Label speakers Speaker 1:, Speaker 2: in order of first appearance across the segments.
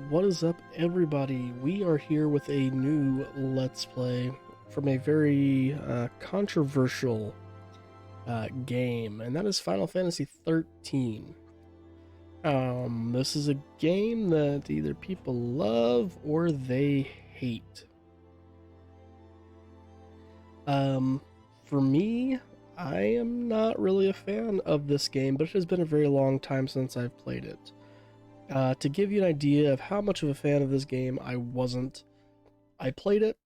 Speaker 1: What is up, everybody? We are here with a new Let's Play from a very controversial game, and that is Final Fantasy XIII. This is a game that either people love or they hate. For me, I am not really a fan of this game, but it has been a very long time since I've played it. To give you an idea of how much of a fan of this game I wasn't, I played it,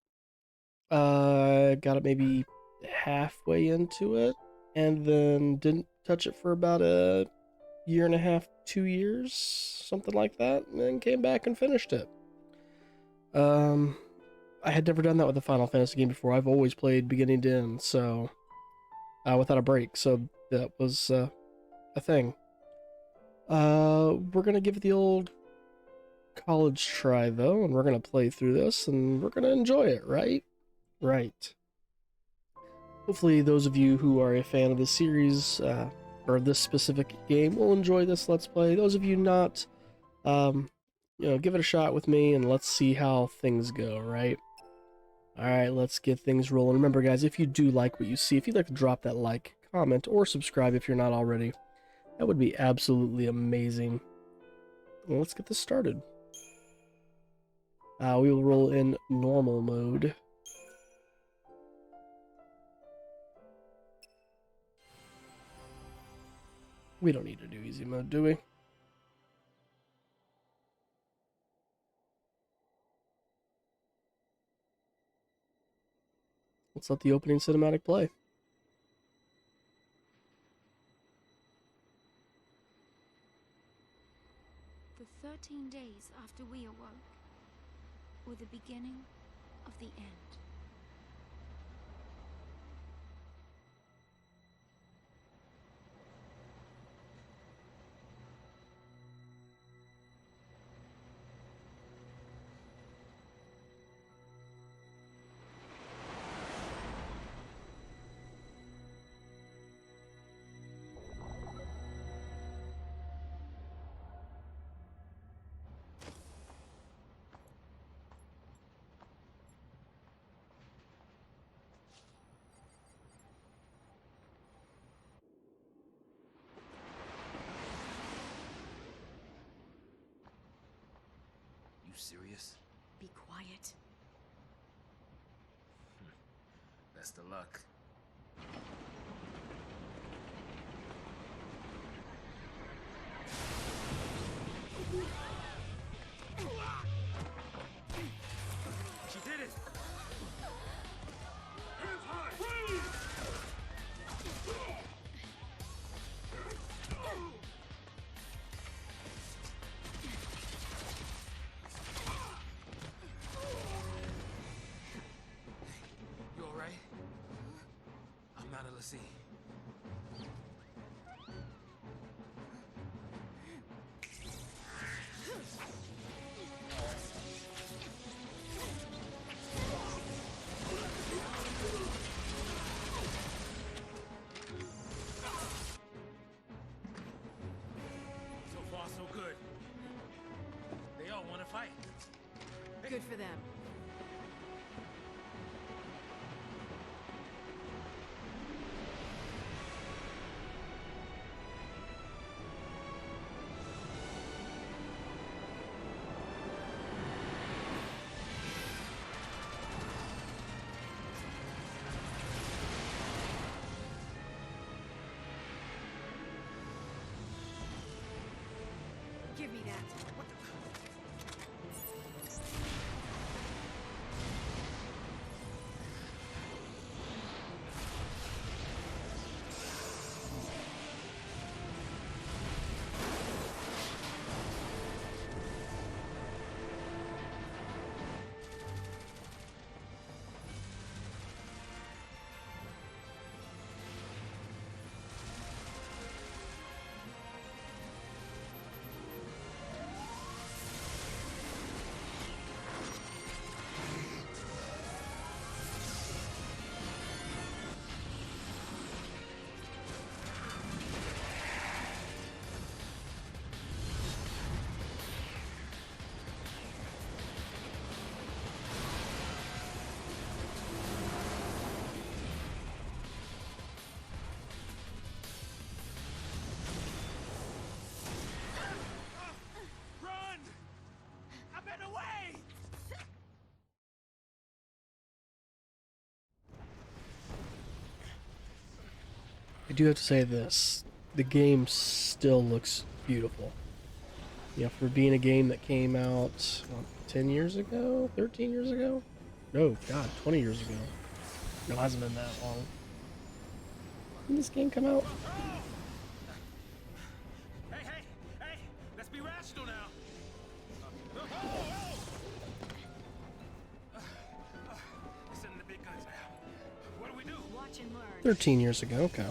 Speaker 1: got it maybe halfway into it, and then didn't touch it for about a year and a half, 2 years, something like that, and then came back and finished it. I had never done that with a Final Fantasy game before. I've always played beginning to end, so without a break, so that was a thing. We're gonna give it the old college try though, and we're gonna play through this and we're gonna enjoy it, right? Right. Hopefully those of you who are a fan of the series or this specific game will enjoy this Let's Play. Those of you not, give it a shot with me and let's see how things go, right? Alright, let's get things rolling. Remember guys, if you do like what you see, if you'd like to drop that like, comment, or subscribe if you're not already, that would be absolutely amazing. Well, let's get this started. We will roll in normal mode. We don't need to do easy mode, do we? Let's let the opening cinematic play.
Speaker 2: The 13 days after we awoke were the beginning of the end.
Speaker 3: You serious?
Speaker 2: Be quiet.
Speaker 3: Best of luck. She did it! Hands high! Freeze! You alright? I'm not a Lassie. So far, so good. They all want to fight.
Speaker 2: Good for them. Give me that.
Speaker 3: What the?
Speaker 1: I do have to say this. The game still looks beautiful. You know, for being a game that came out, what, 10 years ago? 13 years ago? No, God, 20 years ago. No, it hasn't been that long. When did this game come out?
Speaker 3: Hey, hey, hey! Let's be rational now. Listen to the big guns now. What do we do?
Speaker 2: Watch and learn.
Speaker 1: 13 years ago, okay.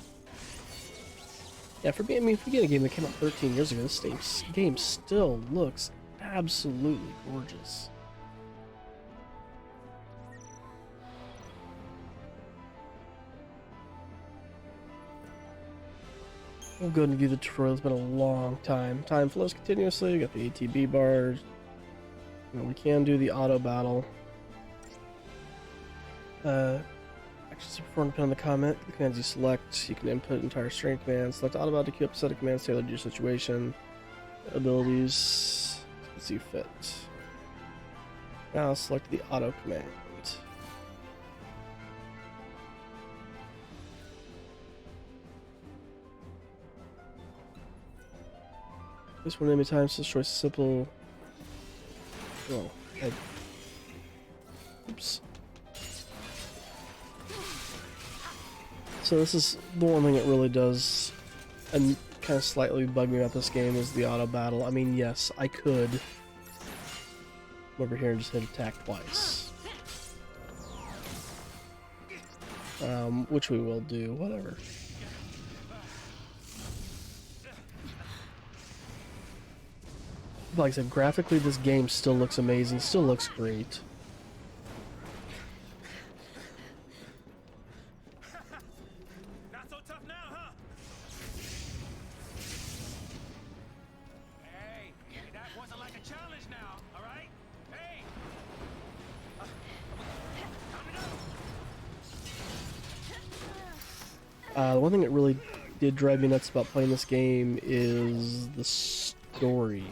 Speaker 1: Yeah, for being, I mean, if we get a game that came out 13 years ago, this game still looks absolutely gorgeous. We'll go and view the tutorial. It's been a long time. Time flows continuously. We got the ATB bars. You know, we can do the auto battle. Actually, before depending on the comment, the commands you select, you can input entire string commands. Select auto battle to queue up a set of commands tailored to your situation. Abilities, as you fit. Now select the auto command. This one enemy times destroys simple. Oh, oops. So this is the one thing that really does, and kind of slightly bug me about this game is the auto battle. I mean, yes, I could come over here and just hit attack twice, which we will do. Whatever. Like I said, graphically, this game still looks amazing. Still looks great.
Speaker 3: Not so tough now, huh? Hey, that wasn't like a challenge now, all right? Hey!
Speaker 1: The one thing that really did drive me nuts about playing this game is the story.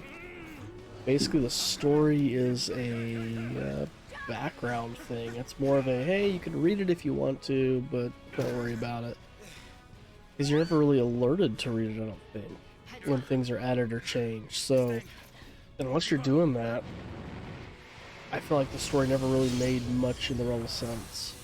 Speaker 1: Basically, the story is a background thing. It's more of a, hey, you can read it if you want to, but don't worry about it. Because you're never really alerted to read it, I don't think, when things are added or changed. So, unless you're doing that, I feel like the story never really made much in the realm of sense.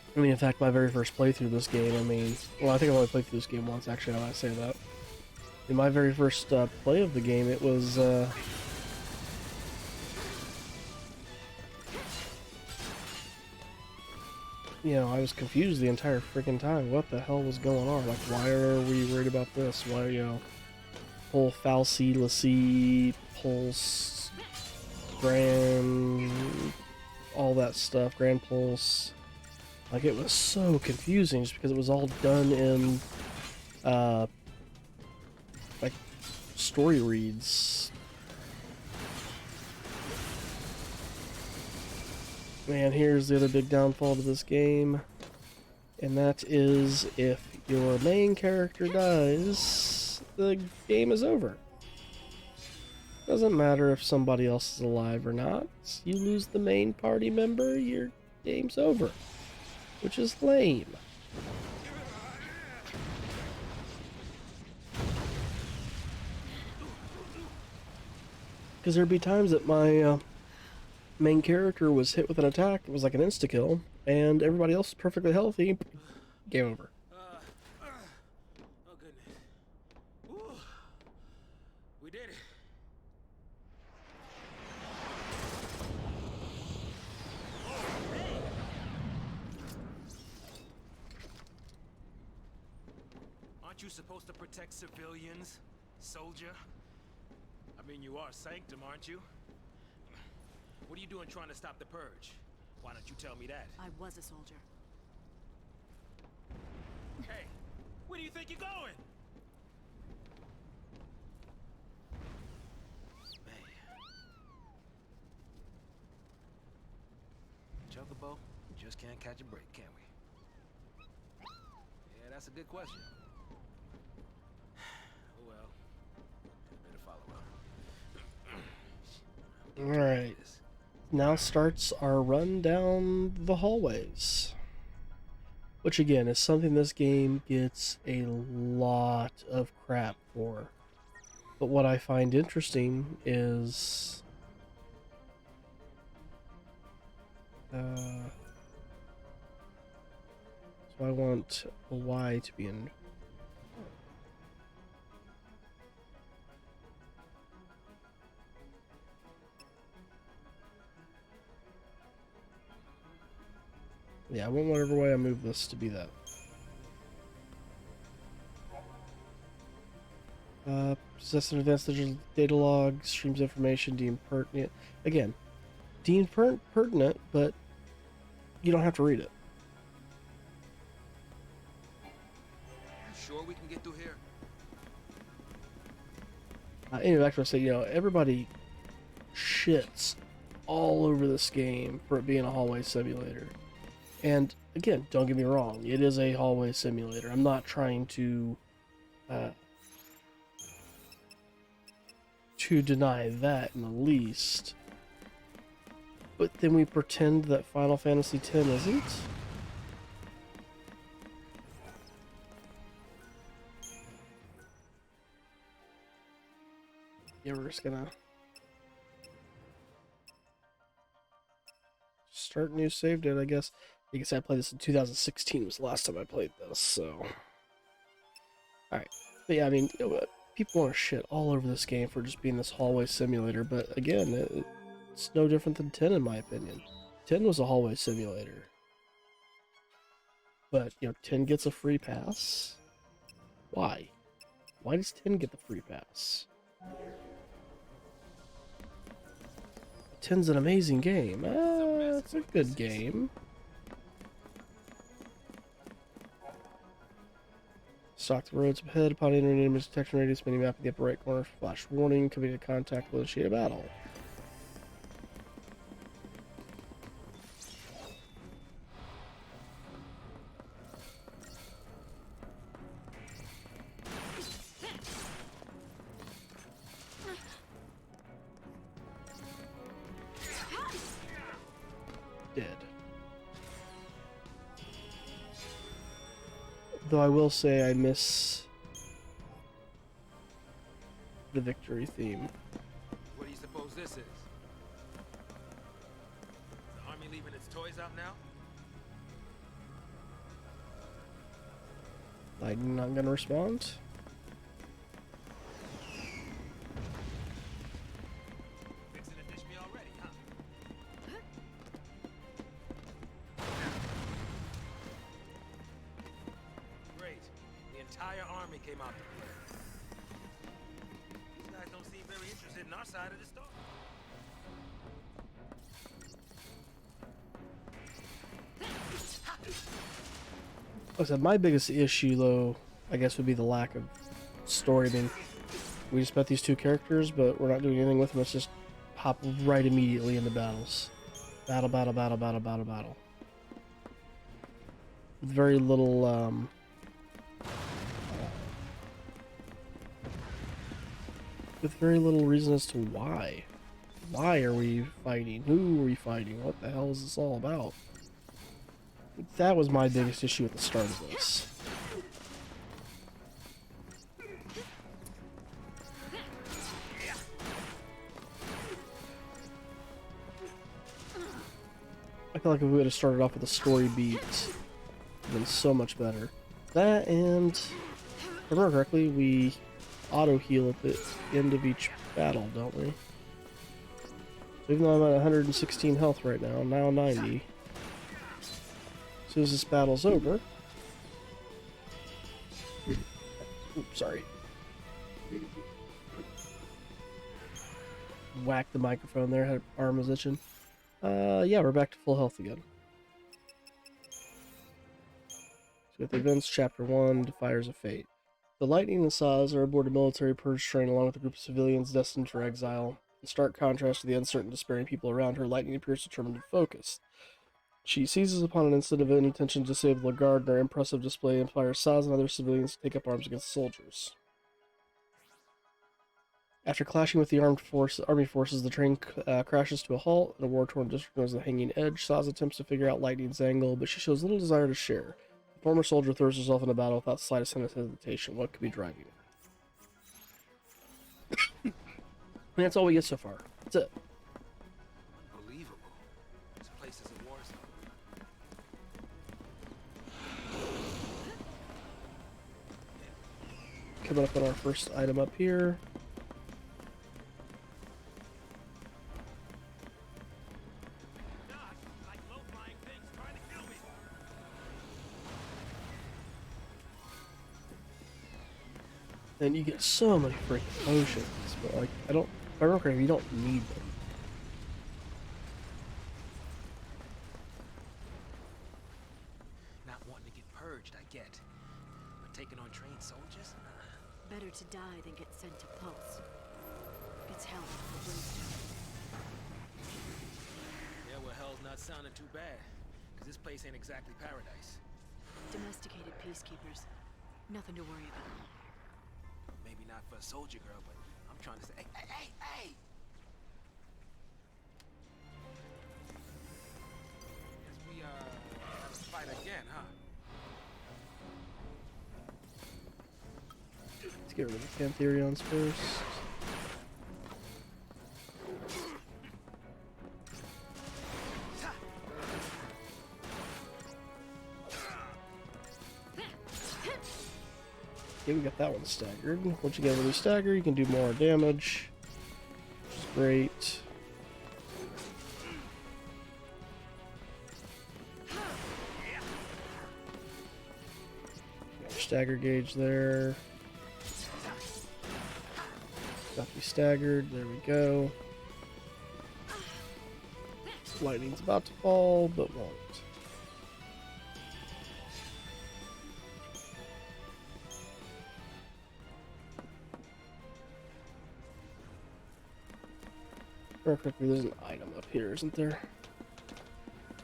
Speaker 1: I mean, in fact, my very first playthrough of this game, I mean, well, I think I've only played through this game once, actually, now I say that. In my very first play of the game, it was, you know, I was confused the entire freaking time. What the hell was going on? Like, why are we worried about this? Why, you know, pull falsi, lassie, pulse, grand, all that stuff, grand pulse. Like, it was so confusing just because it was all done in, like, story reads. And here's the other big downfall to this game, and that is if your main character dies, the game is over. Doesn't matter if somebody else is alive or not. You lose the main party member, your game's over. Which is lame. Because there'd be times that my main character was hit with an attack, it was like an insta-kill, and everybody else is perfectly healthy. Game over.
Speaker 3: Oh, goodness. Woo. We did it. Aren't you supposed to protect civilians, soldier? I mean, you are Sanctum, aren't you? What are you doing trying to stop the purge? Why don't you tell me that?
Speaker 2: I was a soldier.
Speaker 3: Hey, where do you think you're going? Man. Chocobo, we just can't catch a break, can we? Yeah, that's a good question. Oh well. Better follow up.
Speaker 1: Alright. now starts our run down the hallways. Which again is something this game gets a lot of crap for. But what I find interesting is so I want a Y to be in. Yeah, I want whatever way I move this to be that. Possess an advanced digital data log, streams information deemed pertinent. Again, deemed pertinent, but you don't have to read it.
Speaker 3: Sure we can get through here?
Speaker 1: Anyway, back to what I said, you know, everybody shits all over this game for it being a hallway simulator. And again, don't get me wrong, it is a hallway simulator. I'm not trying to deny that in the least. But then we pretend that Final Fantasy X isn't? Yeah, we're just gonna start new save date, I guess. I guess I played this in 2016 was the last time I played this, so... Alright. But yeah, I mean, you know, people want to shit all over this game for just being this hallway simulator, but again, it's no different than 10 in my opinion. 10 was a hallway simulator. But, you know, 10 gets a free pass? Why? Why does 10 get the free pass? 10's an amazing game. It's a good game. Stalk the roads ahead. Upon entering enemy detection radius, mini-map in the upper right corner. Flash warning. Coming to contact will initiate a battle. Dead. Though I will say I miss the victory theme.
Speaker 3: What do you suppose this is? The army leaving its toys out now?
Speaker 1: I'm not gonna respond.
Speaker 3: Fixing to dish me already, huh? Great. The entire army came out to play. These guys don't seem very interested in our side of the story.
Speaker 1: Like I said, my biggest issue, though, I guess would be the lack of story. I mean, we just met these two characters, but we're not doing anything with them. Let's just hop right immediately into battles. Battle, battle, battle, battle, battle, battle. With very little, with very little reason as to why. Why are we fighting? Who are we fighting? What the hell is this all about? That was my biggest issue at the start of this. I feel like if we would have started off with a story beat, it would have been so much better. That, and if I remember correctly, we auto-heal at the end of each battle, don't we? So even though I'm at 116 health right now, now 90. As soon as this battle's over... Oops, sorry. Whack the microphone there, had arm was itching. Yeah, we're back to full health again. So with events, Chapter 1, Defiers of Fate. The Lightning and Saz are aboard a military purge train along with a group of civilians destined for exile. In stark contrast to the uncertain, despairing people around her, Lightning appears determined and focused. She seizes upon an instant of any intention to save the guard, and her impressive display inspires Saz and other civilians to take up arms against the soldiers. After clashing with the army forces, the train crashes to a halt in a war-torn district known as the Hanging Edge. Saz attempts to figure out Lightning's angle, but she shows little desire to share. The former soldier throws herself into battle without the slightest hesitation. What could be driving her? And that's all we get so far. That's it.
Speaker 3: Unbelievable. This place is a war zone.
Speaker 1: Coming up on our first item up here.
Speaker 3: Like low-flying things trying to kill me.
Speaker 1: And you get so many freaking potions, but like, if I remember correctly, you don't need them.
Speaker 3: Not wanting to get purged, I get. But taking on trained soldiers?
Speaker 4: Better to die than get sent to Pulse. It's hell for Brimstone.
Speaker 3: Yeah, well, hell's not sounding too bad. Because this place ain't exactly paradise.
Speaker 4: Domesticated peacekeepers. Nothing to worry about.
Speaker 3: Maybe not for a soldier girl, but I'm trying to say, hey! Guess we, have to fight again, huh?
Speaker 1: Let's get rid of the Pantherions first. Okay, we got that one staggered. Once you get really staggered, you can do more damage, which is great. Got your stagger gauge there. Got to be staggered. There we go. Lightning's about to fall, but won't. Perfectly, there's an item up here, isn't there?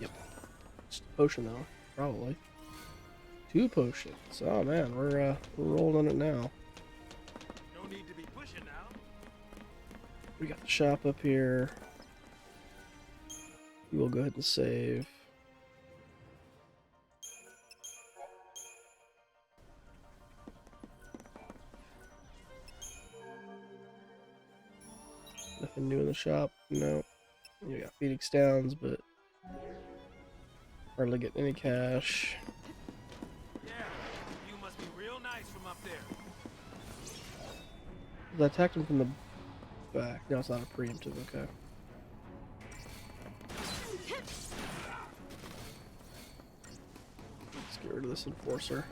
Speaker 1: Yep. It's a potion though, probably. 2 potions. Oh man, we're rolling on it now.
Speaker 3: No need to be pushing now.
Speaker 1: We got the shop up here. We will go ahead and save. Nothing new in the shop. No. You got Phoenix Downs, but hardly getting any cash.
Speaker 3: Yeah, you must be real nice from up there.
Speaker 1: I attacked him from the back. No, it's not a preemptive. Okay. Let's get rid of this enforcer.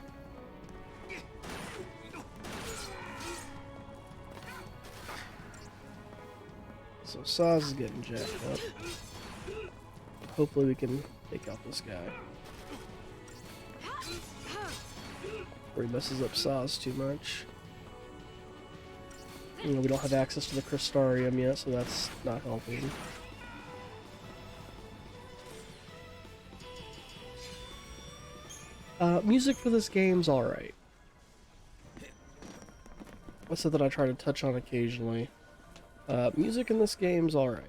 Speaker 1: So Saz is getting jacked up. Hopefully we can take out this guy. Or he messes up Saz too much. You know, we don't have access to the Crystarium yet, so that's not helping. Music for this game's alright. That's something I try to touch on occasionally. Music in this game's alright.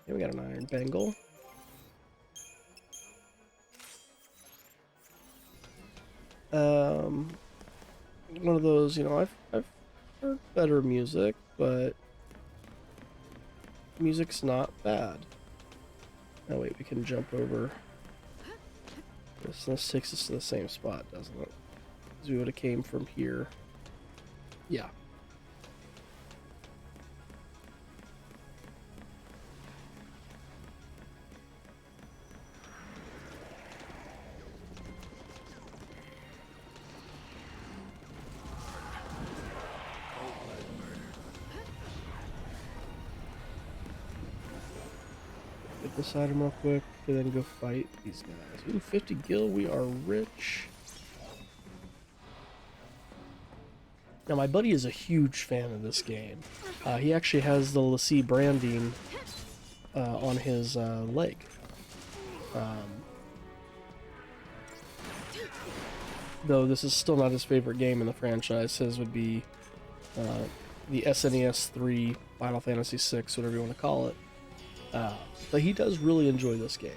Speaker 1: Yeah, we got an Iron Bengal. One of those, you know, I've heard better music, but music's not bad. Oh wait, we can jump over. This takes us to the same spot, doesn't it? Because we would have came from here. Yeah. Get this item real quick, and then go fight these guys. Ooh, 50 gil, we are rich. Now, my buddy is a huge fan of this game. He actually has the Lassie branding on his leg. though this is still not his favorite game in the franchise. His would be the SNES 3, Final Fantasy 6, whatever you want to call it. But he does really enjoy this game.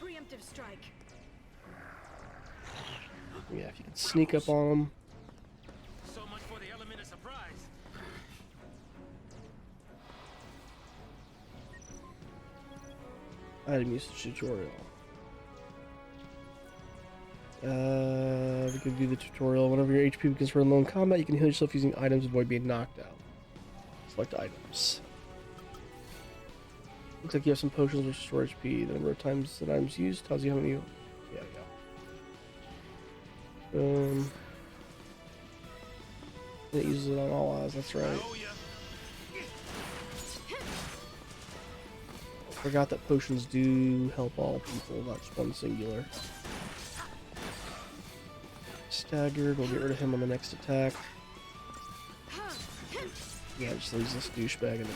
Speaker 4: Preemptive strike.
Speaker 1: Yeah, if you can sneak up on him.
Speaker 3: So much for the element of surprise.
Speaker 1: Item usage tutorial. We could do the tutorial. Whenever your HP begins to run low in combat, you can heal yourself using items to avoid being knocked out. Select items. Looks like you have some potions which restore HP. The number of times that items used tells you how many. Yeah, yeah. It uses it on all eyes. That's right.
Speaker 3: Oh, yeah.
Speaker 1: Forgot that potions do help all people, not just one singular. Staggered. We'll get rid of him on the next attack. Yeah, just leaves this douchebag in the back.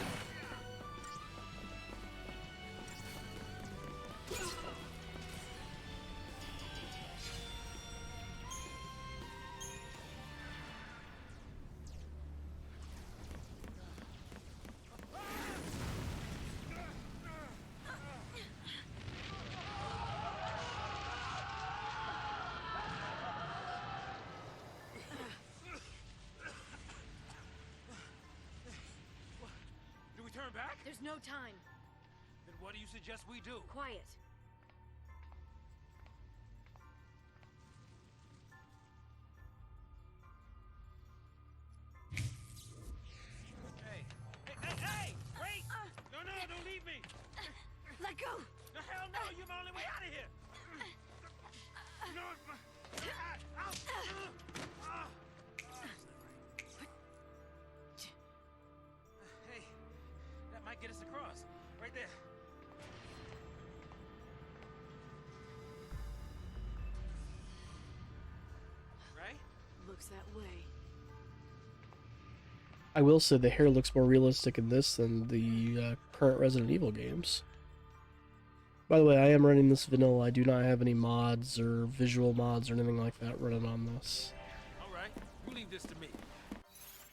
Speaker 3: Do we turn back?
Speaker 4: There's no time.
Speaker 3: Then what do you suggest we do?
Speaker 4: Quiet.
Speaker 3: Hey! Wait! No, don't leave me!
Speaker 4: Let go!
Speaker 3: The hell no! You're my only way out of here! No, Hey, that might get us across. Right there. Right?
Speaker 4: Looks that way.
Speaker 1: I will say the hair looks more realistic in this than the current Resident Evil games. By the way, I am running this vanilla. I do not have any mods or visual mods or anything like that running on this.
Speaker 3: Alright, you leave this to me.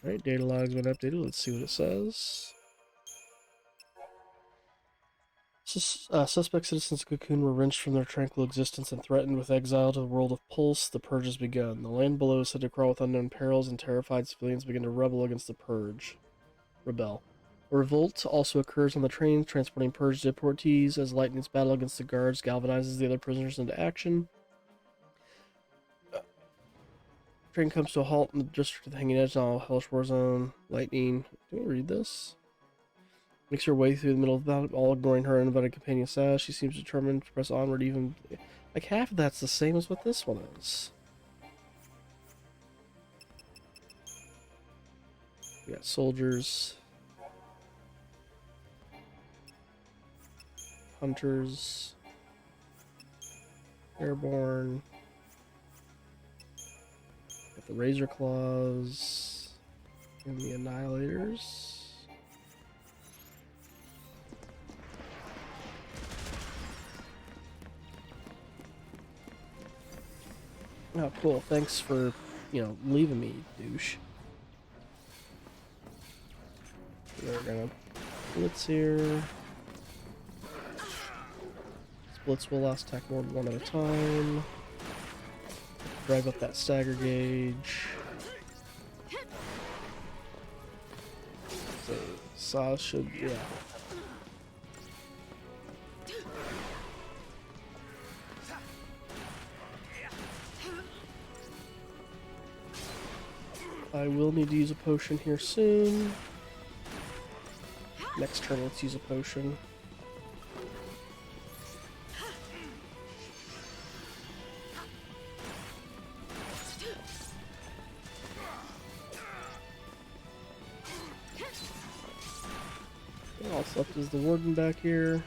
Speaker 1: Alright, data log's been updated. Let's see what it says. Suspect citizens of Cocoon were wrenched from their tranquil existence and threatened with exile to the world of Pulse. The purge has begun. The land below is said to crawl with unknown perils, and terrified civilians begin to rebel against the purge. Rebel. A revolt also occurs on the train, transporting purged deportees as Lightning's battle against the guards galvanizes the other prisoners into action. Train comes to a halt in the district of the Hanging Edge, now Hellish War Zone. Lightning. Do we read this? Makes her way through the middle of the battle, all ignoring her uninvited companion Sash. She seems determined to press onward, even like half of that's the same as what this one is. We got soldiers, hunters, airborne, got the razor claws, and the annihilators. Oh, cool. Thanks for, leaving me, douche. We're gonna blitz here. Splits will last attack more than one at a time. Drive up that stagger gauge. So, Saw should, yeah. I will need to use a potion here soon. Next turn, let's use a potion. All that's left is the warden back here.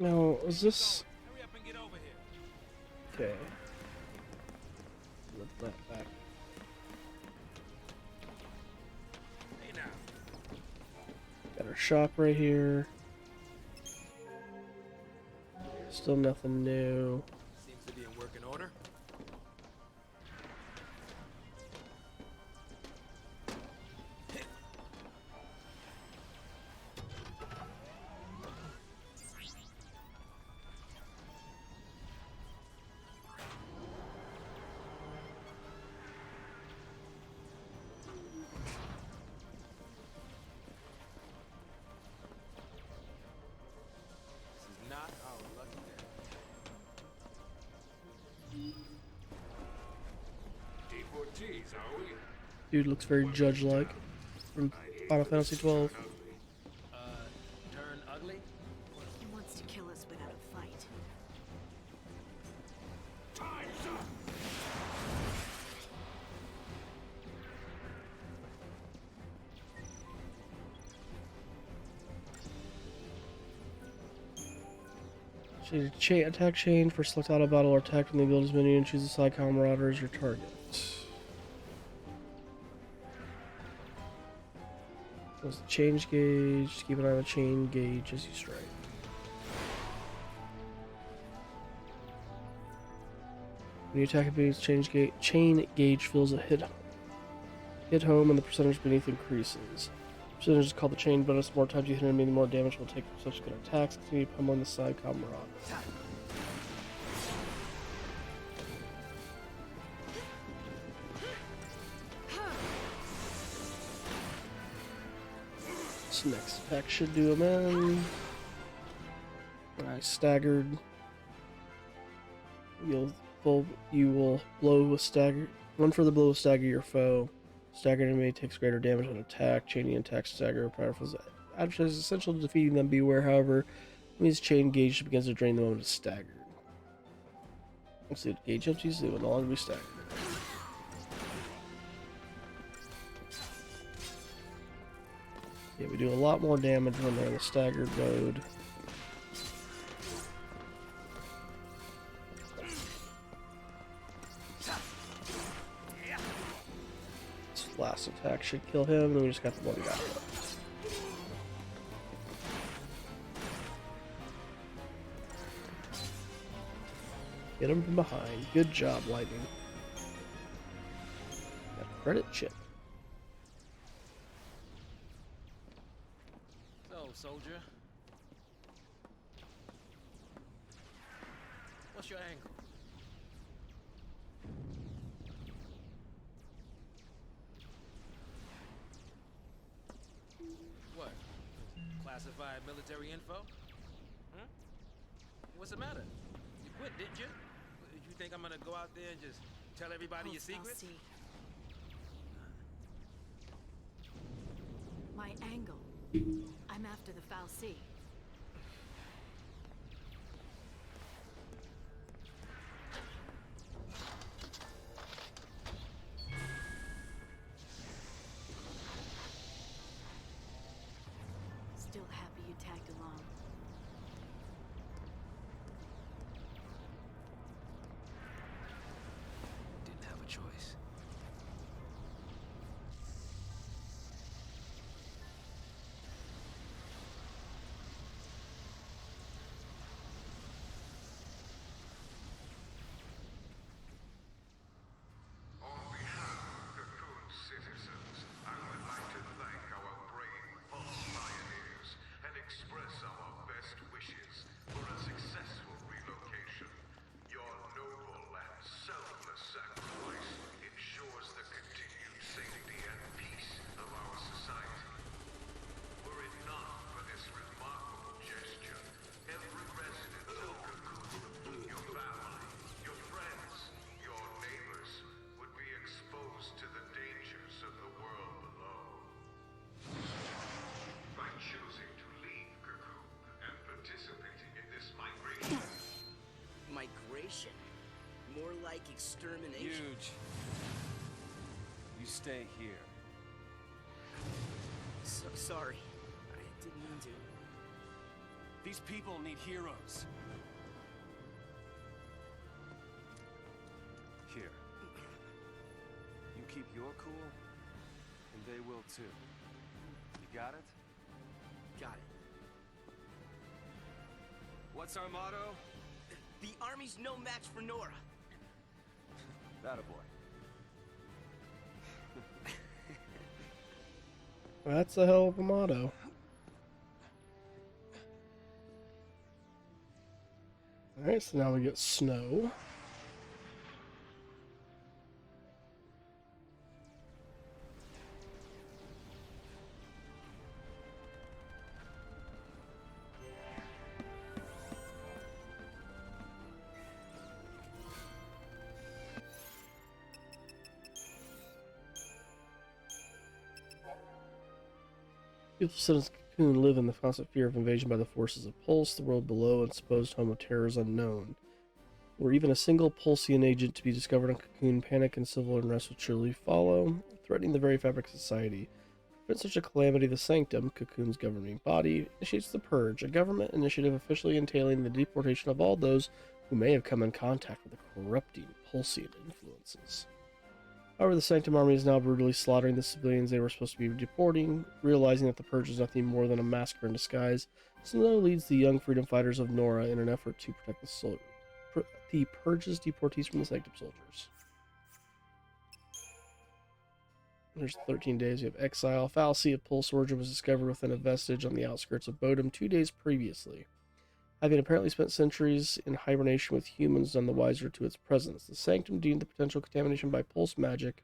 Speaker 1: Now, is this...
Speaker 3: Hurry up and get over here.
Speaker 1: Okay. Flip that back.
Speaker 3: Hey now.
Speaker 1: Got our shop right here. Still nothing new.
Speaker 3: Seems to be in working order. This is not our lucky day.
Speaker 5: Deportees, are we?
Speaker 1: Dude looks very judge-like from Final Fantasy XII.
Speaker 3: Turn ugly?
Speaker 4: He wants to kill us without a fight.
Speaker 5: Time's up!
Speaker 1: Choose attack chain for select auto battle or attack from the abilities menu and choose a side camarader as your target. What's the change gauge? Just keep an eye on the chain gauge as you strike. When you attack abilities, chain gauge fills a hit home. Hit home and the percentage beneath increases. Percentage is called the chain bonus. The more times you hit an enemy, the more damage will take from subsequent attacks. Continue pummeling the side camarader. This next attack should do him in. Nice, staggered. You will blow with stagger. One further blow will stagger your foe. Staggered enemy takes greater damage on attack. Chaining attack stagger powerful is essential to defeating them. Beware, however, when his chain gauge begins to drain the moment it's staggered. Once the gauge empties, they will no longer be staggered. Yeah, we do a lot more damage when they're in the staggered mode. This last attack should kill him, and then we just got the one guy left. Hit him from behind. Good job, Lightning. Got a credit chip.
Speaker 3: So, soldier. What's your angle? What? Classified military info? Hmm? What's the matter? You quit, didn't you? You think I'm gonna go out there and just tell everybody your
Speaker 4: Pulse, I'll
Speaker 3: secrets?
Speaker 4: see. My angle. I'm after the Foul Sea. Still happy you tagged along.
Speaker 3: Didn't have a choice.
Speaker 5: On behalf of Cocoon citizens, I would like to thank our brave false pioneers and express our best wishes for a successful relocation. Your noble and selfless sacrifice ensures the continued safety and peace of our society. Were it not for this remarkable gesture, every resident of Cocoon, your family, your friends, your neighbors, would be exposed to the dangers of the world below. By choosing to leave Cocoon and participating in this migration,
Speaker 6: Migration? More like extermination.
Speaker 7: Huge. You stay here.
Speaker 6: Sorry. I didn't mean to.
Speaker 7: These people need heroes. Here. You keep your cool, and they will too. You got it?
Speaker 6: Got it.
Speaker 7: What's our motto?
Speaker 6: The army's no match for Nora.
Speaker 7: That a boy.
Speaker 1: That's a hell of a motto. Alright, so now we get snow. People citizens of Cocoon live in the constant fear of invasion by the forces of Pulse, the world below, and supposed home of terrors unknown. Were even a single Pulsian agent to be discovered on Cocoon, panic and civil unrest would surely follow, threatening the very fabric of society. To prevent such a calamity, the Sanctum, Cocoon's governing body, initiates the Purge, a government initiative officially entailing the deportation of all those who may have come in contact with the corrupting Pulsian influences. However, the Sanctum army is now brutally slaughtering the civilians they were supposed to be deporting. Realizing that the Purge is nothing more than a massacre in disguise, Snow leads the young freedom fighters of Nora in an effort to protect the Purge's deportees from the Sanctum soldiers. There's 13 days. We have Exile. Fallacy of Pulse origin was discovered within a vestige on the outskirts of Bodum 2 days previously. Having apparently spent centuries in hibernation with humans, none the wiser to its presence, the Sanctum deemed the potential contamination by Pulse magic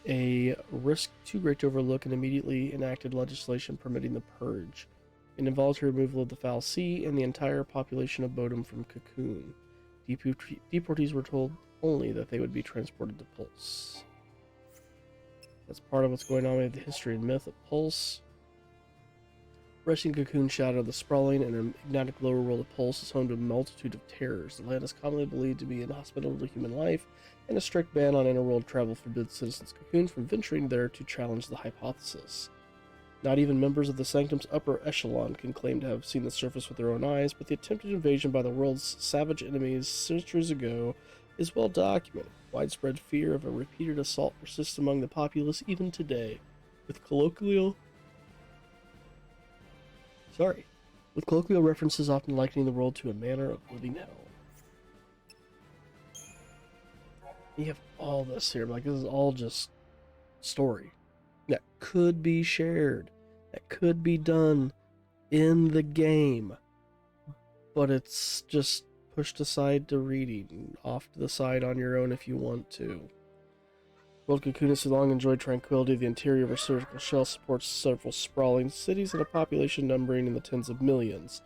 Speaker 1: a risk too great to overlook and immediately enacted legislation permitting the Purge, an involuntary removal of the Foul Sea and the entire population of Bodum from Cocoon. Deportees were told only that they would be transported to Pulse. That's part of what's going on with the history and myth of Pulse. Resting Cocoon shadow, the sprawling and enigmatic lower world of Pulse is home to a multitude of terrors. The land is commonly believed to be inhospitable to human life, and a strict ban on interworld travel forbids citizens of Cocoon from venturing there to challenge the hypothesis. Not even members of the Sanctum's upper echelon can claim to have seen the surface with their own eyes, but the attempted invasion by the world's savage enemies centuries ago is well documented. Widespread fear of a repeated assault persists among the populace even today, with colloquial references often likening the world to a manner of living hell. You have all this here, like this is all just story that could be shared, that could be done in the game, but it's just pushed aside to reading, off to the side on your own if you want to. World Cocoon has long enjoyed tranquility. The interior of her surgical shell supports several sprawling cities and a population numbering in the tens of millions.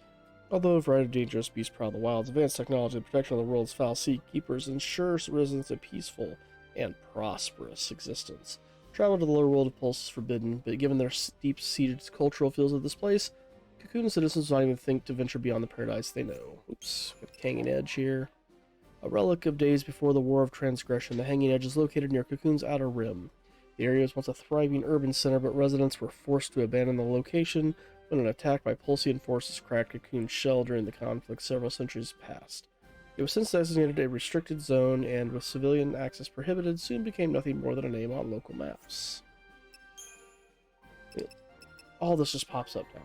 Speaker 1: Although a variety of dangerous beasts prowl the wilds, advanced technology and protection of the world's foul sea keepers ensures residents a peaceful and prosperous existence. Travel to the lower world of Pulse is forbidden, but given their deep-seated cultural feels of this place, Cocoon citizens don't even think to venture beyond the paradise they know. Oops, got a hanging edge here. A relic of days before the War of Transgression, the Hanging Edge is located near Cocoon's outer rim. The area was once a thriving urban center, but residents were forced to abandon the location when an attack by Pulsian forces cracked Cocoon's shell during the conflict several centuries past. It was since designated a restricted zone, and with civilian access prohibited, soon became nothing more than a name on local maps. All this just pops up now.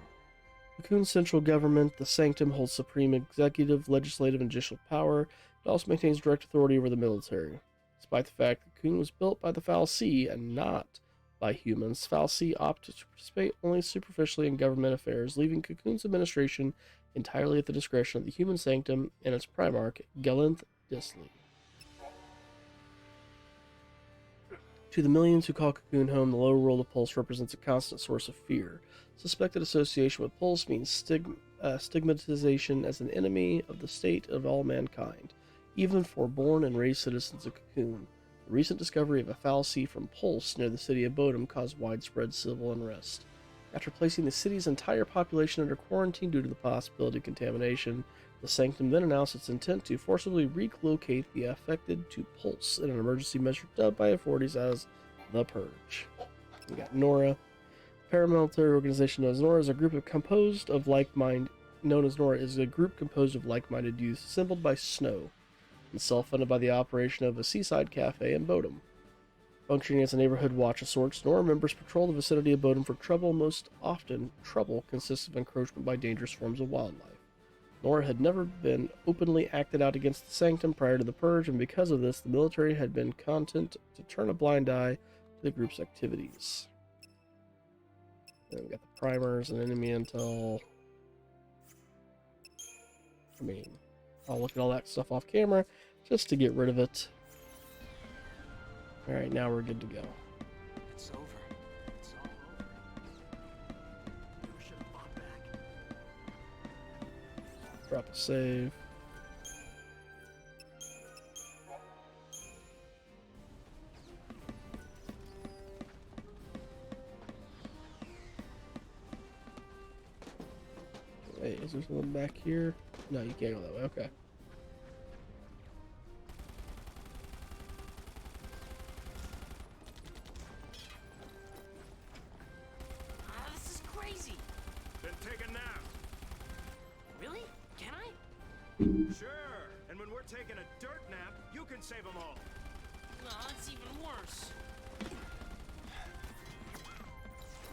Speaker 1: Cocoon's central government, the Sanctum, holds supreme executive, legislative, and judicial power. It also maintains direct authority over the military. Despite the fact that Cocoon was built by the Foul Sea and not by humans, Foul Sea opted to participate only superficially in government affairs, leaving Cocoon's administration entirely at the discretion of the human Sanctum and its primarch, Gelinth Disley. To the millions who call Cocoon home, the lower world of Pulse represents a constant source of fear. Suspected association with Pulse means stigmatization as an enemy of the state of all mankind, even for born and raised citizens of Cocoon. The recent discovery of a foul sea from Pulse near the city of Bodum caused widespread civil unrest. After placing the city's entire population under quarantine due to the possibility of contamination, the Sanctum then announced its intent to forcibly relocate the affected to Pulse in an emergency measure dubbed by authorities as the Purge. We got Nora. The paramilitary organization known as Nora is a group composed of like-minded known as Nora is a group composed of like-minded youths assembled by Snow and self-funded by the operation of a seaside cafe in Bodom. Functioning as a neighborhood watch of sorts, Nora members patrol the vicinity of Bodom for trouble. Most often, trouble consists of encroachment by dangerous forms of wildlife. Nora had never been openly acted out against the Sanctum prior to the Purge, and because of this, the military had been content to turn a blind eye to the group's activities. And we got the primers and enemy intel. I mean, I'll look at all that stuff off camera just to get rid of it. Alright, now we're good to go.
Speaker 7: It's over. It's all over. We should have fought back.
Speaker 1: Drop a save. Wait, is there something back here? No, you can't go that way. Okay.
Speaker 6: This is crazy.
Speaker 3: Then take a nap.
Speaker 6: Really? Can I?
Speaker 3: Sure. And when we're taking a dirt nap, you can save them all.
Speaker 6: No, that's even worse.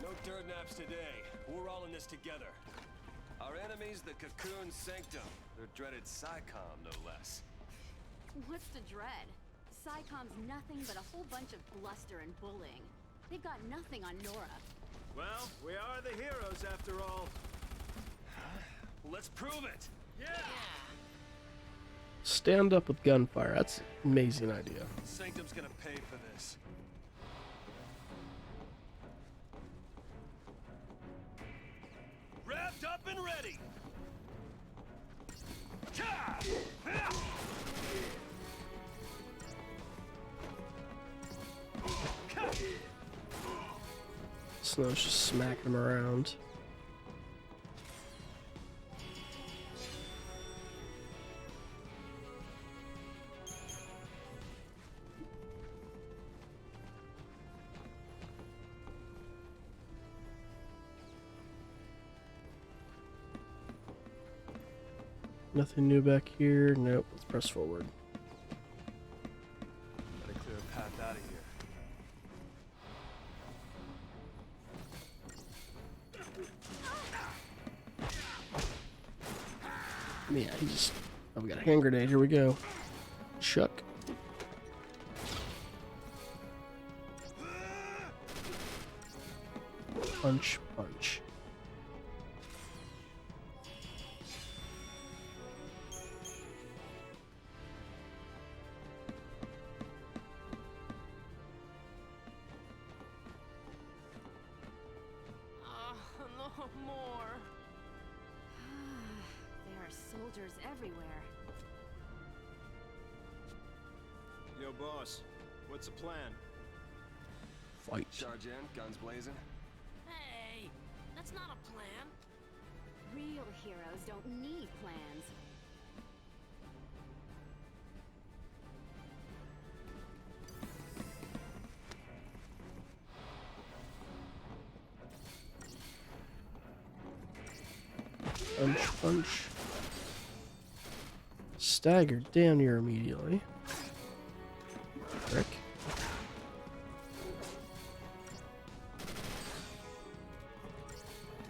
Speaker 7: No dirt naps today. We're all in this together. Our enemy's the Cocoon Sanctum. Their dreaded PSICOM, no less.
Speaker 4: What's the dread? PSICOM's nothing but a whole bunch of bluster and bullying. They've got nothing on Nora.
Speaker 3: Well, we are the heroes after all.
Speaker 7: Let's prove it!
Speaker 3: Yeah!
Speaker 1: Stand up with gunfire. That's an amazing idea.
Speaker 7: Sanctum's gonna pay for this.
Speaker 3: Wrapped up and ready!
Speaker 1: Snow's just smacking him around. Nothing new back here. Nope. Let's press forward.
Speaker 7: Gotta clear a path out of here.
Speaker 1: Yeah, he just... Oh, we got a hand grenade. Here we go. Chuck. Punch, punch.
Speaker 6: No more.
Speaker 4: There are soldiers everywhere.
Speaker 3: Yo, boss. What's the plan?
Speaker 1: Fight.
Speaker 7: Charge in, guns blazing.
Speaker 6: Hey, that's not a plan.
Speaker 4: Real heroes don't need plans.
Speaker 1: Punch, punch. Staggered damn near immediately. Frick.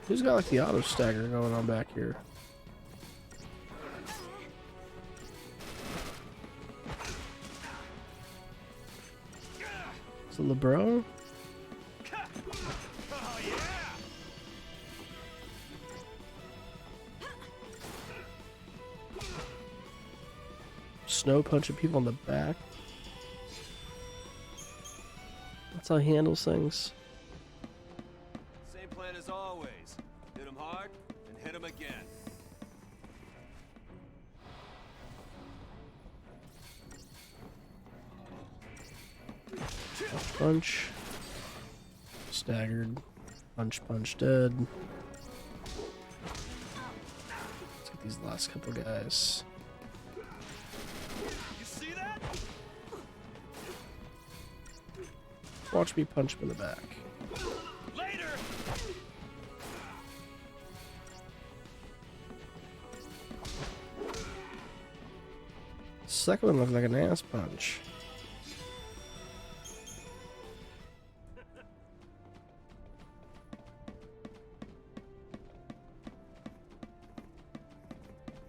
Speaker 1: Who's got like the auto stagger going on back here? Is it LeBron?
Speaker 3: Oh, yeah!
Speaker 1: Snow punching people in the back. That's how he handles things.
Speaker 7: Same plan as always. Hit him hard, and hit him again.
Speaker 1: Punch. Staggered. Punch, punch, dead. Let's get these last couple guys.
Speaker 3: You see that?
Speaker 1: Watch me punch him in the back.
Speaker 3: Later!
Speaker 1: Second one looked like an ass punch.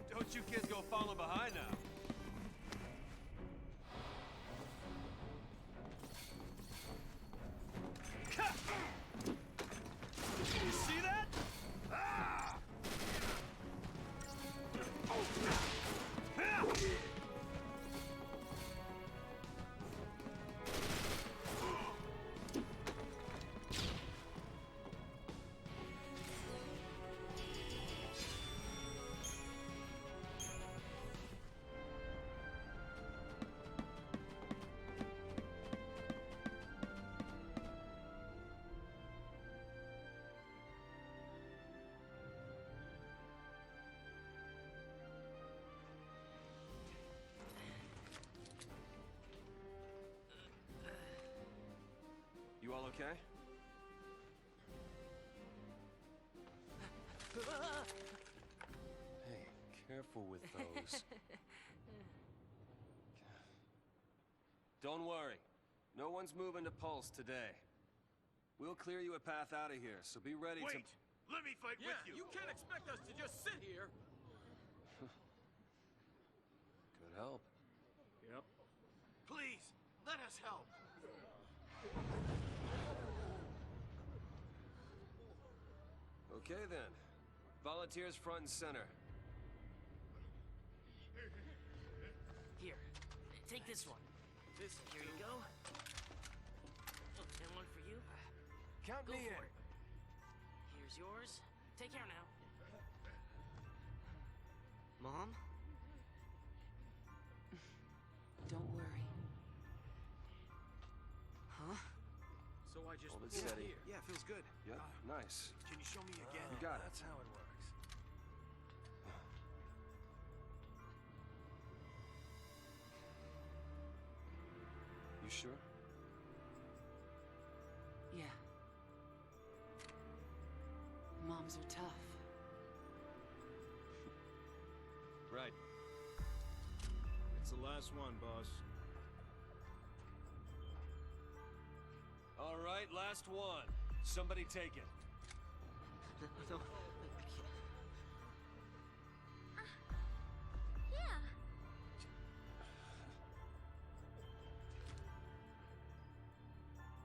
Speaker 7: Don't you kids go falling behind now. You see that? Ah! You all okay? Hey, careful with those. Don't worry. No one's moving to Pulse today. We'll clear you a path out of here, so be ready to...
Speaker 3: Wait! Let me fight with you! You can't expect us to just sit here!
Speaker 7: Could help.
Speaker 3: Yep. Please, let us help!
Speaker 7: Okay then. Volunteers front and center.
Speaker 6: Here, take this one. Here you go. And one for you.
Speaker 7: Count
Speaker 6: Go
Speaker 7: me
Speaker 6: for
Speaker 7: in.
Speaker 6: it. Here's yours. Take care now. Mom? Don't worry. Huh?
Speaker 3: So I just
Speaker 7: Hold it
Speaker 3: pulled
Speaker 7: steady.
Speaker 3: here. Yeah, feels good.
Speaker 7: Yep, nice.
Speaker 3: Can you show me again?
Speaker 7: You got it.
Speaker 3: That's how it works.
Speaker 7: You sure?
Speaker 8: Yeah. Moms are tough.
Speaker 7: Right.
Speaker 3: It's the last one, boss.
Speaker 7: All right, last one. Somebody take it.
Speaker 6: No, I can't.
Speaker 2: Yeah.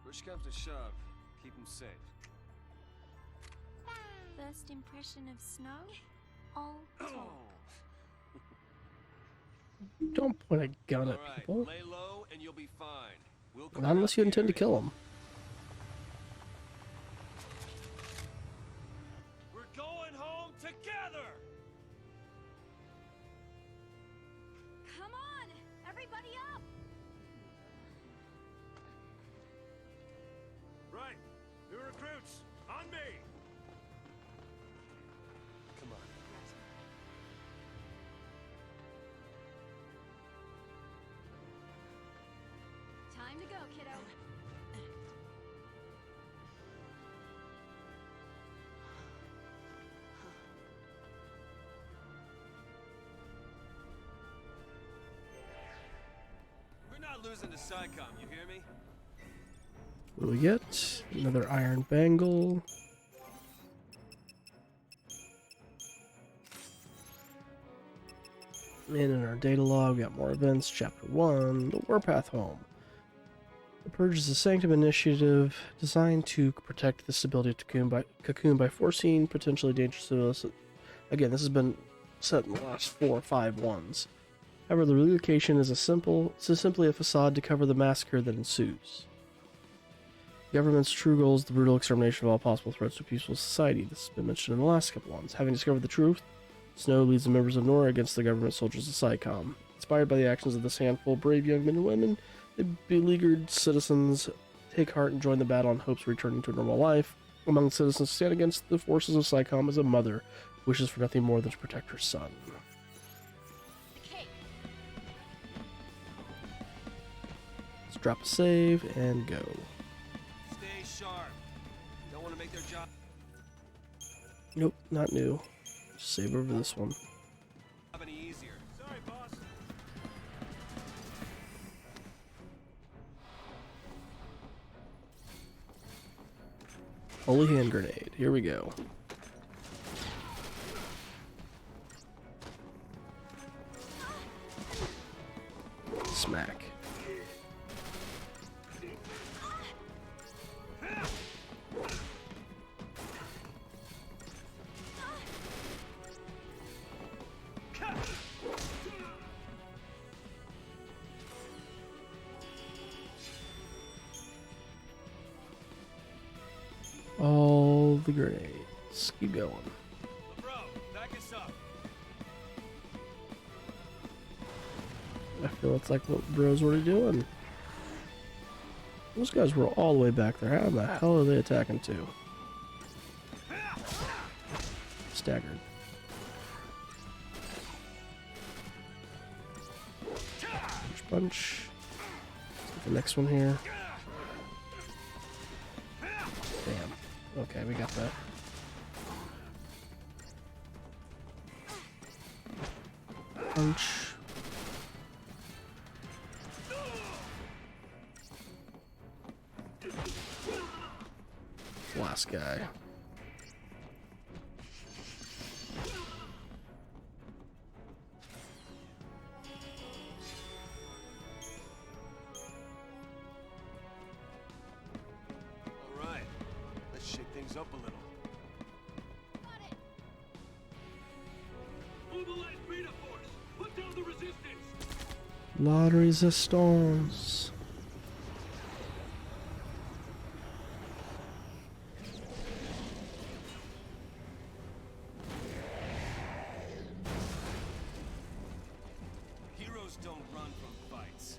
Speaker 7: Push comes to shove. Keep them safe.
Speaker 2: First impression of snow? All talk.
Speaker 1: Don't point a gun
Speaker 7: All
Speaker 1: at
Speaker 7: right,
Speaker 1: people.
Speaker 7: lay low and you'll be fine. We'll
Speaker 1: Not unless you intend to kill them.
Speaker 7: We're going home together.
Speaker 4: Come on! Everybody up!
Speaker 3: Right. New recruits, on me!
Speaker 7: Come on.
Speaker 4: Time to go, kiddo.
Speaker 7: We're not losing to SciComm, you hear me?
Speaker 1: What do we get? Another iron bangle. And in our data log, we got more events. Chapter 1, The Warpath Home. The Purge is a Sanctum initiative designed to protect the stability of Cocoon by forcing potentially dangerous civilians. Again, this has been set in the last 4 or 5 ones. However, the relocation is simply a facade to cover the massacre that ensues. The government's true goal is the brutal extermination of all possible threats to a peaceful society. This has been mentioned in the last couple ones. Having discovered the truth, Snow leads the members of Nora against the government soldiers of SciComm. Inspired by the actions of this handful of brave young men and women, the beleaguered citizens take heart and join the battle in hopes of returning to a normal life. Among the citizens who stand against the forces of SciComm is a mother who wishes for nothing more than to protect her son.
Speaker 4: Okay.
Speaker 1: Let's drop a save and go.
Speaker 7: Stay sharp. Don't want to make their job.
Speaker 1: Nope, not new. Save over this one.
Speaker 7: Any easier.
Speaker 3: Sorry, boss.
Speaker 1: Holy hand grenade. Here we go. Smack. All the grenades. Keep going.
Speaker 7: Bro, back us up.
Speaker 1: I feel it's like what bro's already doing. Those guys were all the way back there. How the hell are they attacking to? Staggered. Punch, punch. Let's get the next one here. Damn. Okay, we got that. Punch. Last guy.
Speaker 7: All right, let's shake things up a little.
Speaker 5: Mobilize beta force! Put down the resistance!
Speaker 1: La resistance.
Speaker 7: Heroes don't run from fights.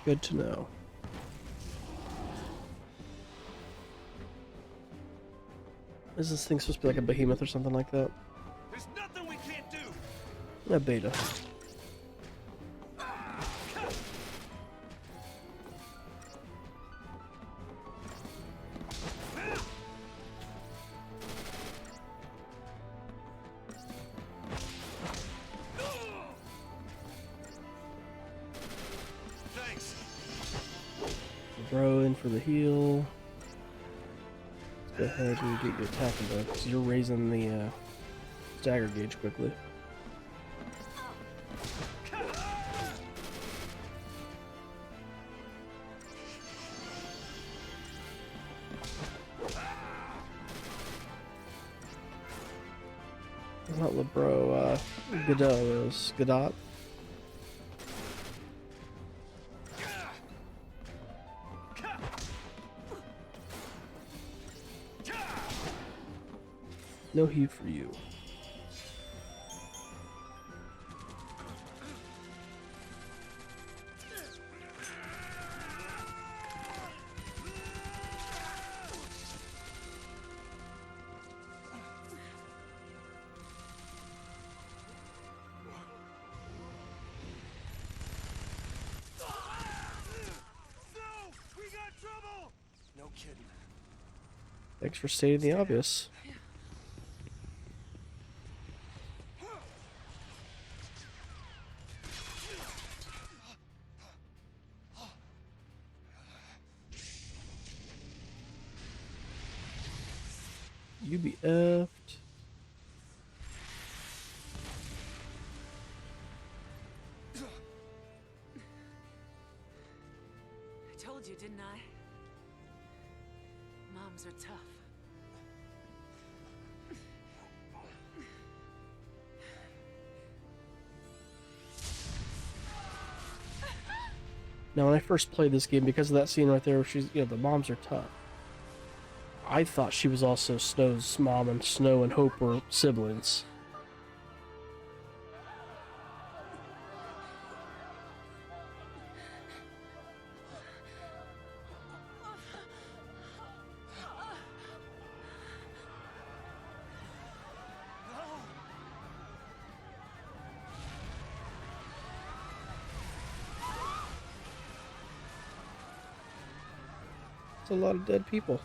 Speaker 1: Good to know. Is this thing supposed to be like a behemoth or something like that?
Speaker 7: There's nothing we can't do.
Speaker 1: Yeah, beta.
Speaker 7: Thanks.
Speaker 1: Bro in for the heal. Let's go ahead and get you attacking though, because you're raising the stagger gauge quickly. Not LeBro, Godot is. Godot? No heat for you.
Speaker 7: No kidding.
Speaker 1: Thanks for stating the obvious. You be effed.
Speaker 8: I told you, didn't I? Moms are tough.
Speaker 1: Now, when I first played this game, because of that scene right there where she's, you know, the moms are tough, I thought she was also Snow's mom, and Snow and Hope were siblings. It's a lot of dead people.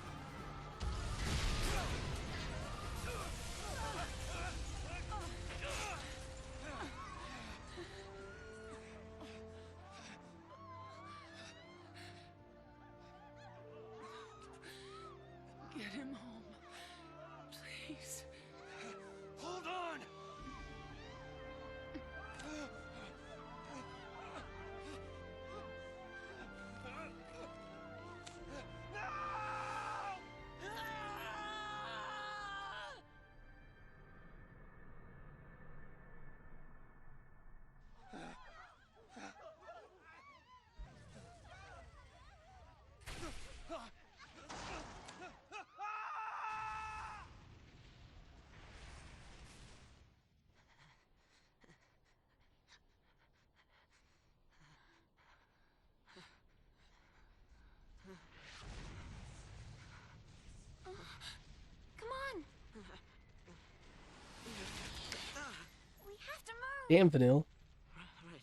Speaker 1: Damn, Vanille.
Speaker 6: Right.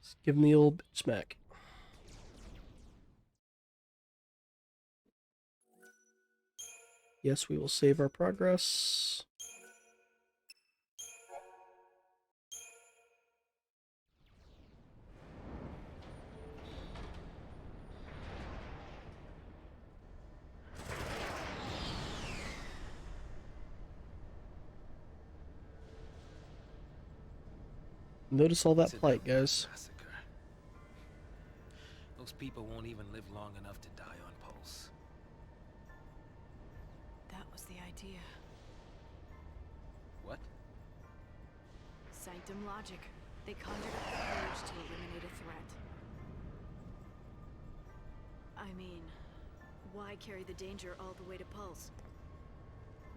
Speaker 1: Just give him the old bitch smack. Yes, we will save our progress. Notice all that plight, guys.
Speaker 3: Massacre. Those people won't even live long enough to die on Pulse.
Speaker 8: That was the idea.
Speaker 3: What?
Speaker 8: Sanctum logic. They conjured up the purge to eliminate a threat. I mean, why carry the danger all the way to Pulse?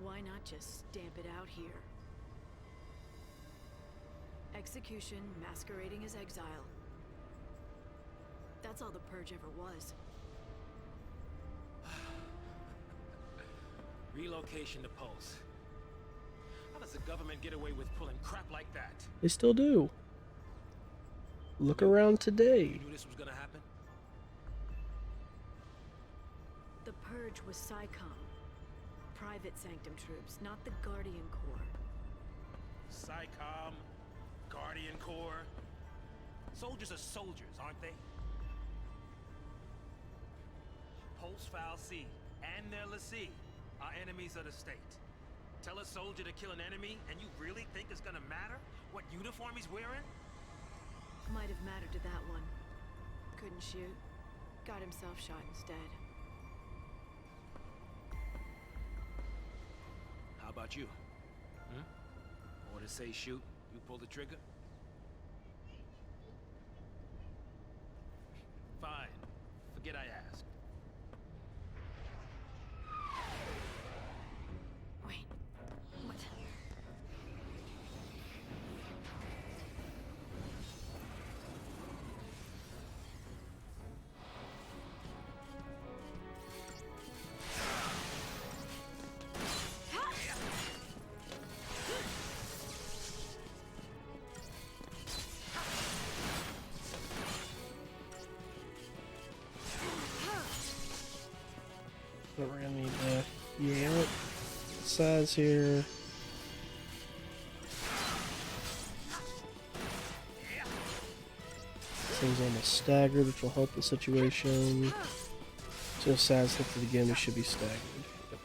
Speaker 8: Why not just stamp it out here? Execution masquerading as exile. That's all the purge ever was.
Speaker 3: Relocation to Pulse. How does the government get away with pulling crap like that?
Speaker 1: They still do. Look around today.
Speaker 3: You knew this was gonna happen?
Speaker 8: The purge was SciComm. Private Sanctum troops, not the Guardian Corps.
Speaker 3: SciComm, Guardian Corps. Soldiers are soldiers, aren't they? Pulse Foul C and their lessee are enemies of the state. Tell a soldier to kill an enemy, and you really think it's gonna matter what uniform he's wearing?
Speaker 8: Might have mattered to that one. Couldn't shoot. Got himself shot instead.
Speaker 3: How about you? Orders say shoot, you pull the trigger? Fine. Forget I asked.
Speaker 8: Wait. What?
Speaker 1: But we're gonna need to yell size here. Things almost staggered, which will help the situation. So size lifted again, we should be staggered. Yep.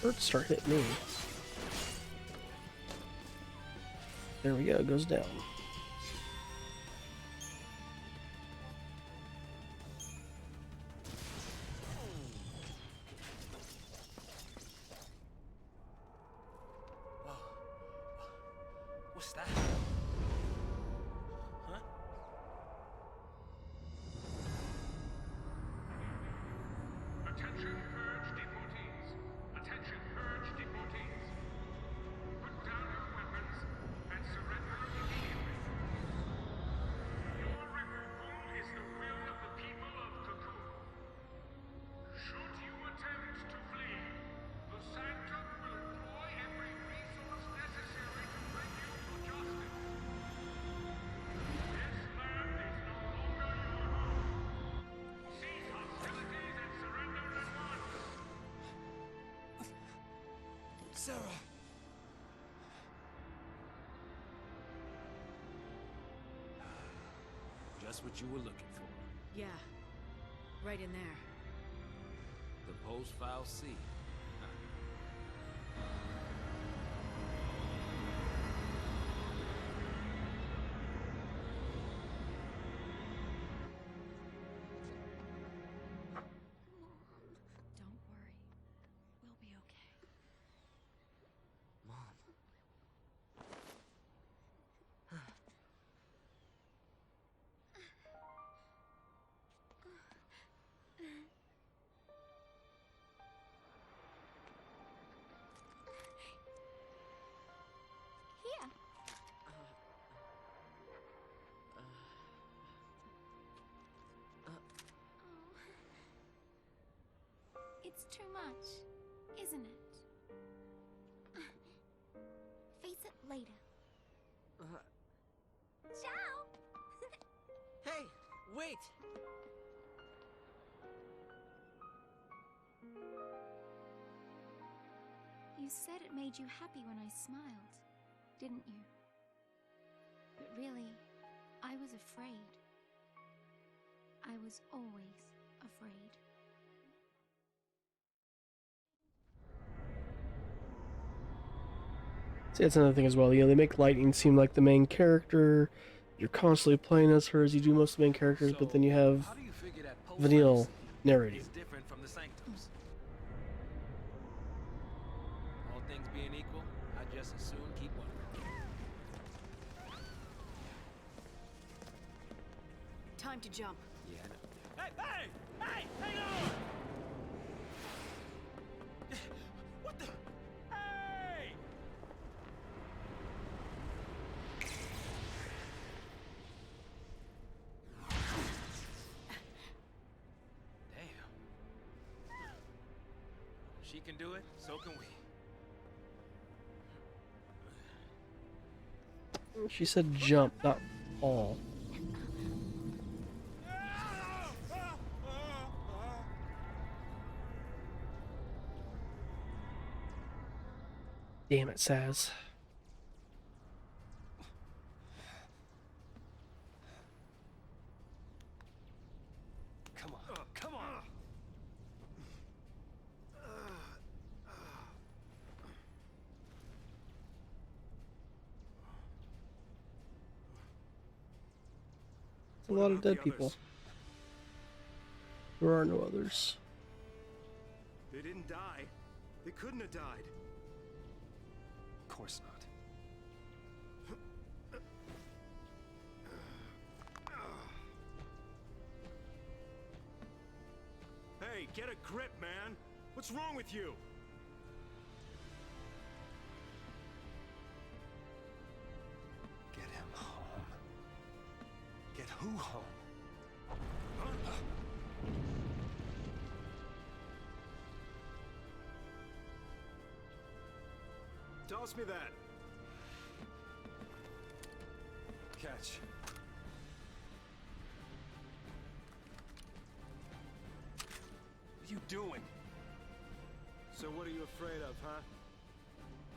Speaker 1: Birds start hitting me. There we go, it goes down.
Speaker 3: What's that? Huh?
Speaker 5: Attention, purge deportees. Attention, purge deportees. Put down your weapons and surrender immediately. Your removal is the will of the people of Cocoon. Should you attempt to flee, the Sanctum will employ every resource necessary to bring you to justice. This land is no longer your home. Cease hostilities and surrender at once.
Speaker 3: Sarah! Just what you were looking for.
Speaker 8: Yeah. Right in there.
Speaker 3: The Pulse Foul C.
Speaker 2: Don't worry. We'll be okay.
Speaker 6: Mom.
Speaker 2: It's too much, isn't it? Face it later. Ciao!
Speaker 6: Hey, wait!
Speaker 2: You said it made you happy when I smiled, didn't you? But really, I was afraid. I was always afraid.
Speaker 1: See, that's another thing as well. You know, they make Lightning seem like the main character. You're constantly playing as her as you do most of the main characters, but then you have
Speaker 3: How do you figure that
Speaker 1: Vanille narrating.
Speaker 3: is different from the sanctums? All things being equal, I just as soon keep one.
Speaker 8: Time to jump.
Speaker 3: Yeah, I know. Hey, hey! Hey! Hang on! What the? Hey! Damn. She can do it, so can we.
Speaker 1: She said jump, not fall. Damn it, Saz.
Speaker 7: Come on, come on!
Speaker 1: A lot of dead people. There are no others.
Speaker 5: They didn't die. They couldn't have died.
Speaker 7: Of course not.
Speaker 5: Hey, get a grip, man! What's wrong with you?
Speaker 7: Get him home. Get who home?
Speaker 5: Toss me that.
Speaker 7: Catch. What are you doing?
Speaker 5: So what are you afraid of, huh?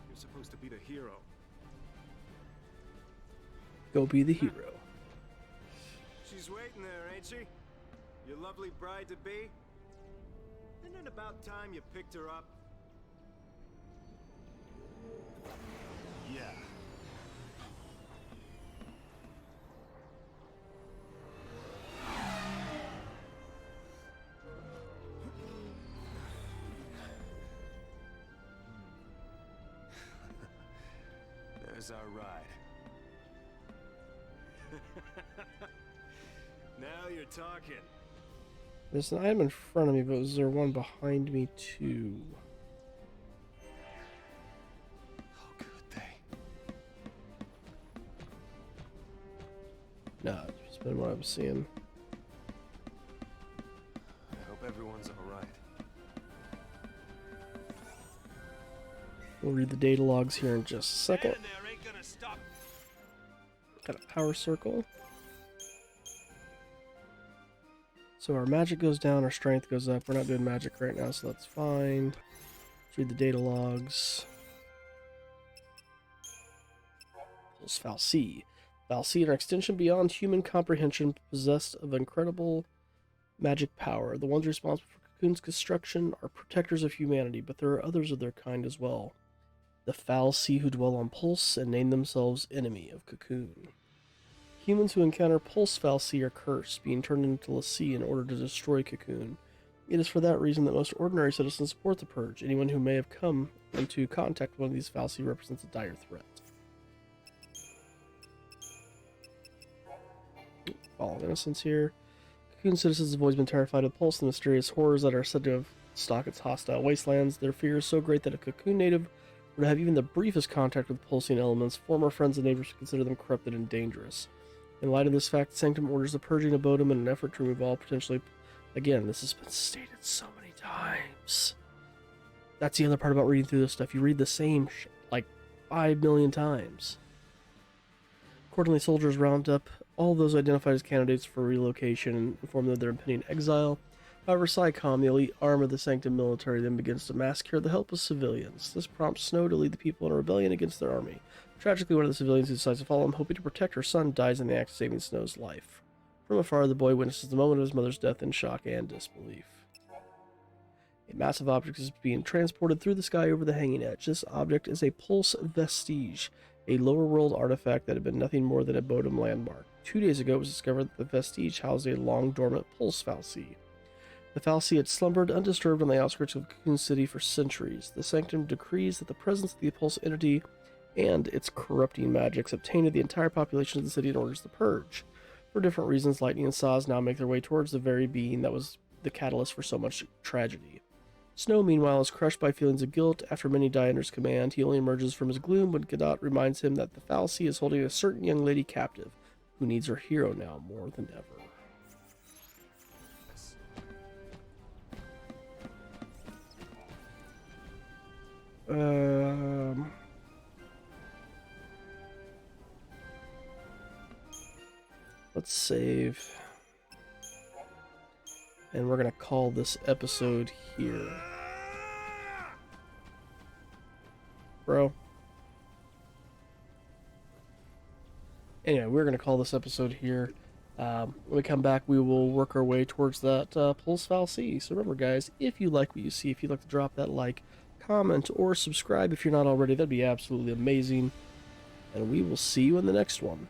Speaker 5: You're supposed to be the hero.
Speaker 1: Go be the hero.
Speaker 5: She's waiting there, ain't she? Your lovely bride-to-be? Isn't it about time you picked her up?
Speaker 7: Yeah. There's our ride.
Speaker 5: Now you're talking.
Speaker 1: There's an item in front of me, but was there one behind me too?
Speaker 7: How could they?
Speaker 1: Nah, it's been what I was seeing.
Speaker 7: I hope everyone's alright.
Speaker 1: We'll read the data logs here in just a second.
Speaker 5: Standing there ain't gonna stop.
Speaker 1: Got a power circle. So our magic goes down, our strength goes up. We're not doing magic right now, so that's fine. Let's read the data logs. Pulse Fal'Cie. Fal'Cie, an extension beyond human comprehension, possessed of incredible magic power. The ones responsible for Cocoon's construction are protectors of humanity, but there are others of their kind as well. The Fal'Cie who dwell on Pulse and name themselves enemy of Cocoon. Humans who encounter Pulse Fal'Cie are cursed, being turned into l'Cie in order to destroy Cocoon. It is for that reason that most ordinary citizens support the Purge. Anyone who may have come into contact with one of these Fal'Cie represents a dire threat. Fall of Innocence here. Cocoon citizens have always been terrified of Pulse and the mysterious horrors that are said to have stalked its hostile wastelands. Their fear is so great that a Cocoon native were to have even the briefest contact with pulsing elements, former friends and neighbors would consider them corrupted and dangerous. In light of this fact, Sanctum orders the purging of Bodum in an effort to remove all potentially... Again, this has been stated so many times. That's the other part about reading through this stuff. You read the same shit like 5 million times. Accordingly, soldiers round up all those identified as candidates for relocation and inform them of their impending exile. However, XIII, the elite arm of the Sanctum military, then begins to massacre the helpless civilians. This prompts Snow to lead the people in a rebellion against their army. Tragically, one of the civilians who decides to follow him, hoping to protect her son, dies in the act of saving Snow's life. From afar, the boy witnesses the moment of his mother's death in shock and disbelief. A massive object is being transported through the sky over the hanging edge. This object is a pulse vestige, a lower world artifact that had been nothing more than a Bodum landmark. 2 days ago, it was discovered that the vestige housed a long-dormant pulse fal'Cie. The fal'Cie had slumbered undisturbed on the outskirts of Cocoon City for centuries. The Sanctum decrees that the presence of the pulse entity and its corrupting magics have tainted the entire population of the city and orders the purge. For different reasons, Lightning and Saz now make their way towards the very being that was the catalyst for so much tragedy. Snow, meanwhile, is crushed by feelings of guilt. After many die under his command, he only emerges from his gloom when Godot reminds him that the fal'Cie is holding a certain young lady captive, who needs her hero now more than ever. Let's save. And we're going to call this episode here. Bro. Anyway, we're going to call this episode here. When we come back, we will work our way towards that Pulse fal'Cie. So remember, guys, if you like what you see, if you'd like to drop that like, comment, or subscribe if you're not already, that'd be absolutely amazing. And we will see you in the next one.